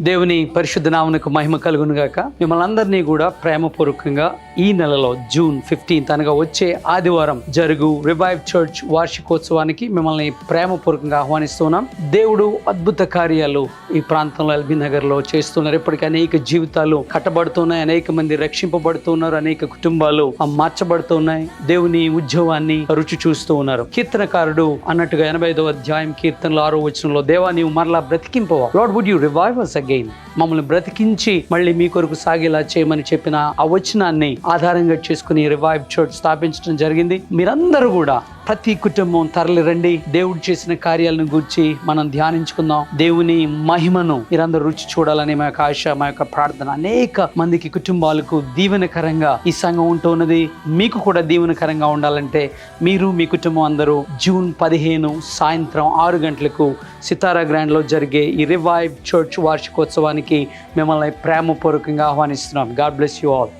దేవుని పరిశుద్ధ నామమునకు మహిమ కలుగును గాక. మిమ్మల్ని అందరినీ కూడా ప్రేమపూర్వకంగా ఈ నెలలో June 15th అనగా వచ్చే ఆదివారం జరుగు రివైవ్ చర్చ్ వార్షికోత్సవానికి మిమ్మల్ని ప్రేమపూర్వకంగా ఆహ్వానిస్తున్నాం. దేవుడు అద్భుత కార్యాలు ఈ ప్రాంతంలో ఎల్బీ నగర్ లో చేస్తున్నారు. ఇప్పటికీ అనేక జీవితాలు కట్టబడుతున్నాయి, అనేక మంది రక్షింపబడుతున్నారు, అనేక కుటుంబాలు మార్చబడుతున్నాయి. దేవుని ఉద్యోగాన్ని రుచి చూస్తూ ఉన్నారు. కీర్తనకారుడు అన్నట్టుగా 85వ అధ్యాయం కీర్తనలో 6వ వచనంలో, దేవా నీవు మరలా బ్రతికింపవా, lord would you revive us again, మమ్మల్ని బ్రతికించి మళ్ళీ మీ కొరకు సాగేలా చేయమని చెప్పిన ఆ వచనాన్ని ఆధారంగా చేసుకుని రివైవ్ చర్చ్ స్థాపించడం జరిగింది. మీరందరూ కూడా ప్రతి కుటుంబం తరలి రండి. దేవుడు చేసిన కార్యాలను గురించి మనం ధ్యానించుకుందాం. దేవుని మహిమను మీరందరూ రుచి చూడాలని మా యొక్క ఆశ, మా యొక్క ప్రార్థన. అనేక మందికి కుటుంబాలకు దీవెనకరంగా ఈ సంఘం ఉంటున్నది. మీకు కూడా దీవెనకరంగా ఉండాలంటే మీరు మీ కుటుంబం అందరూ June 15 సాయంత్రం 6 గంటలకు సితారా గ్రాండ్లో జరిగే ఈ రివైవ్ చర్చ్ వార్షికోత్సవానికి మిమ్మల్ని ప్రేమపూర్వకంగా ఆహ్వానిస్తున్నాం. God bless you all.